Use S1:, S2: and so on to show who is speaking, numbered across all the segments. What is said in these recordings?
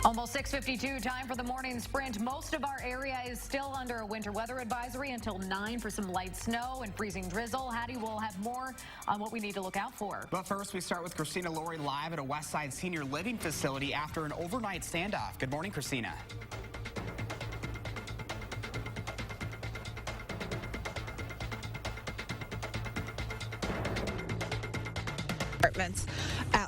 S1: Almost 6:52, time for the morning sprint. Most of our area is still under a winter weather advisory until 9 for some light snow and freezing drizzle. Hattie will have more on what we need to look out for.
S2: But first, we start with Christina Laurie live at a Westside Senior Living facility after an overnight standoff. Good morning, Christina.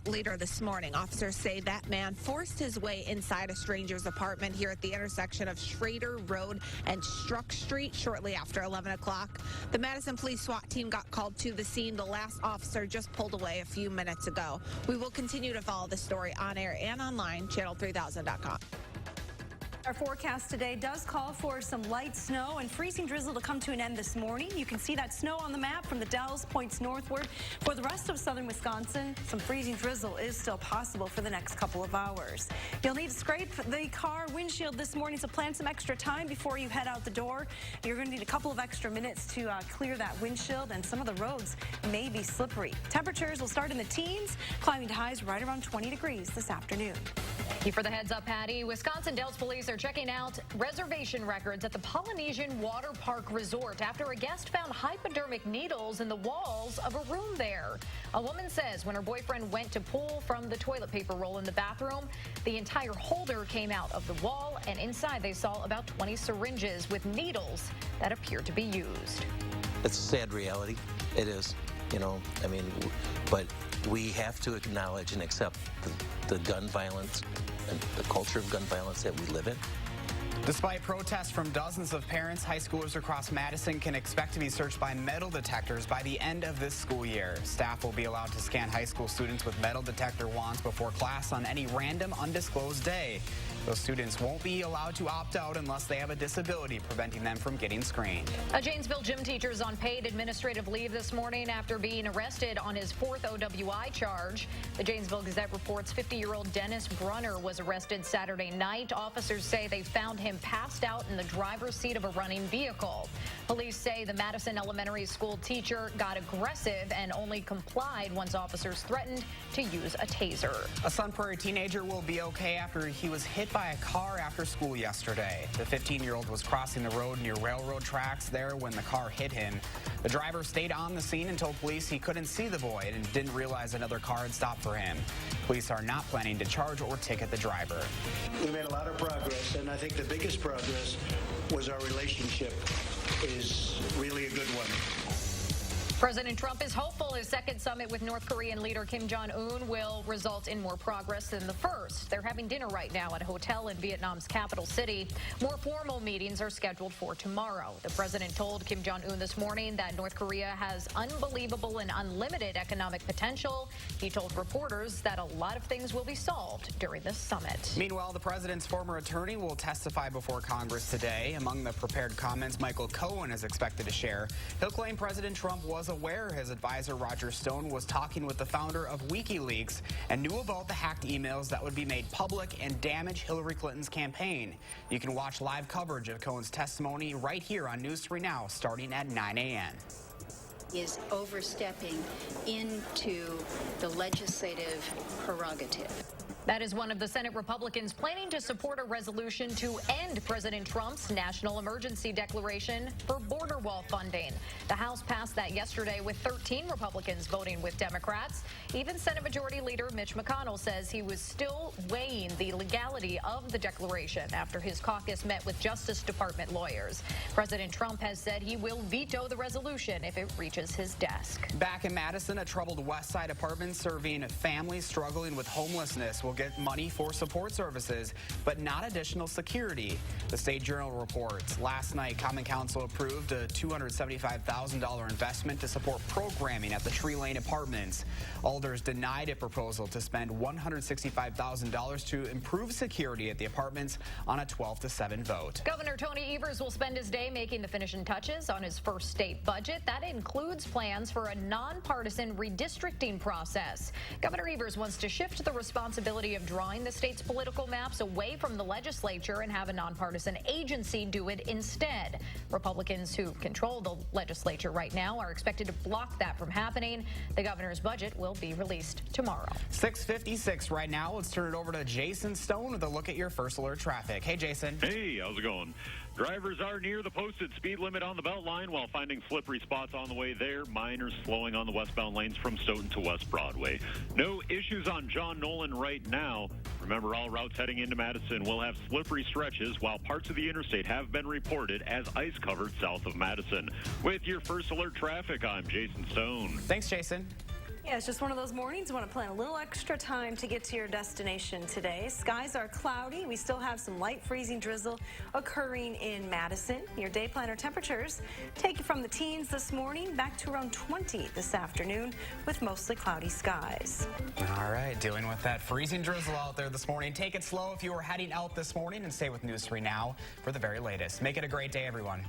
S3: Later this morning, officers say that man forced his way inside a stranger's apartment here at the intersection of Schrader Road and Struck Street shortly after 11 o'clock. The Madison Police SWAT team got called to the scene. The last officer just pulled away a few minutes ago. We will continue to follow the story on air and online, channel3000.com.
S4: Our forecast today does call for some light snow and freezing drizzle to come to an end this morning. You can see that snow on the map from the Dells points northward. For the rest of southern Wisconsin, some freezing drizzle is still possible for the next couple of hours. You'll need to scrape the car windshield this morning, so plan some extra time before you head out the door. You're going to need a couple of extra minutes to clear that windshield, and some of the roads may be slippery. Temperatures will start in the teens, climbing to highs right around 20 degrees this afternoon.
S1: Thank you for the heads up, Patty. Wisconsin Dells police are checking out reservation records at the Polynesian Water Park Resort after a guest found hypodermic needles in the walls of a room there. A woman says when her boyfriend went to pull from the toilet paper roll in the bathroom, the entire holder came out of the wall, and inside they saw about 20 syringes with needles that appeared to be used.
S5: It's a sad reality. It is, but we have to acknowledge and accept the gun violence and the culture of gun violence that we live in.
S2: Despite protests from dozens of parents, high schoolers across Madison can expect to be searched by metal detectors by the end of this school year. Staff will be allowed to scan high school students with metal detector wands before class on any random undisclosed day. Those students won't be allowed to opt out unless they have a disability preventing them from getting screened.
S1: A Janesville gym teacher is on paid administrative leave this morning after being arrested on his 4th OWI charge. The Janesville Gazette reports 50-year-old Dennis Brunner was arrested Saturday night. Officers say they found him passed out in the driver's seat of a running vehicle. Police say the Madison Elementary School teacher got aggressive and only complied once officers threatened to use a taser.
S2: A Sun Prairie teenager will be okay after he was hit by a car after school yesterday. The 15-year-old was crossing the road near railroad tracks there when the car hit him. The driver stayed on the scene and told police he couldn't see the boy and didn't realize another car had stopped for him. Police are not planning to charge or ticket the driver.
S6: We made a lot of progress, and I think the biggest progress was our relationship is really a good one.
S1: President Trump is hopeful his second summit with North Korean leader Kim Jong-un will result in more progress than the first. They're having dinner right now at a hotel in Vietnam's capital city. More formal meetings are scheduled for tomorrow. The president told Kim Jong-un this morning that North Korea has unbelievable and unlimited economic potential. He told reporters that a lot of things will be solved during this summit.
S2: Meanwhile, the president's former attorney will testify before Congress today. Among the prepared comments Michael Cohen is expected to share, he'll claim President Trump was aware his advisor Roger Stone was talking with the founder of WikiLeaks and knew about the hacked emails that would be made public and damage Hillary Clinton's campaign. You can watch live coverage of Cohen's testimony right here on News 3 Now starting at 9 a.m.
S7: Is overstepping into the legislative prerogative.
S1: That is one of the Senate Republicans planning to support a resolution to end President Trump's national emergency declaration for border wall funding. The House passed that yesterday with 13 Republicans voting with Democrats. Even Senate Majority Leader Mitch McConnell says he was still weighing the legality of the declaration after his caucus met with Justice Department lawyers. President Trump has said he will veto the resolution if it reaches his desk.
S2: Back in Madison, a troubled Westside apartment serving families struggling with homelessness will get money for support services, but not additional security. The State Journal reports last night Common Council approved a $275,000 investment to support programming at the Tree Lane Apartments. Alders denied a proposal to spend $165,000 to improve security at the apartments on a 12-7 vote.
S1: Governor Tony Evers will spend his day making the finishing touches on his first state budget. That includes plans for a nonpartisan redistricting process. Governor Evers wants to shift the responsibility possibility of drawing the state's political maps away from the legislature and have a nonpartisan agency do it instead. Republicans who control the legislature right now are expected to block that from happening. The governor's budget will be released tomorrow.
S2: 6:56 right now. Let's turn it over to Jason Stone with a look at your first alert traffic. Hey, Jason.
S8: Hey, how's it going? Drivers are near the posted speed limit on the Beltline while finding slippery spots on the way there. Minors slowing on the westbound lanes from Stoughton to West Broadway. No issues on John Nolan right now. Remember, all routes heading into Madison will have slippery stretches, while parts of the interstate have been reported as ice covered south of Madison. With your first alert traffic, I'm Jason Stone.
S2: Thanks, Jason.
S4: Yeah, it's just one of those mornings. You want to plan a little extra time to get to your destination today. Skies are cloudy. We still have some light freezing drizzle occurring in Madison. Your day planner temperatures take you from the teens this morning back to around 20 this afternoon with mostly cloudy skies.
S2: All right, dealing with that freezing drizzle out there this morning. Take it slow if you were heading out this morning and stay with News 3 Now for the very latest. Make it a great day, everyone.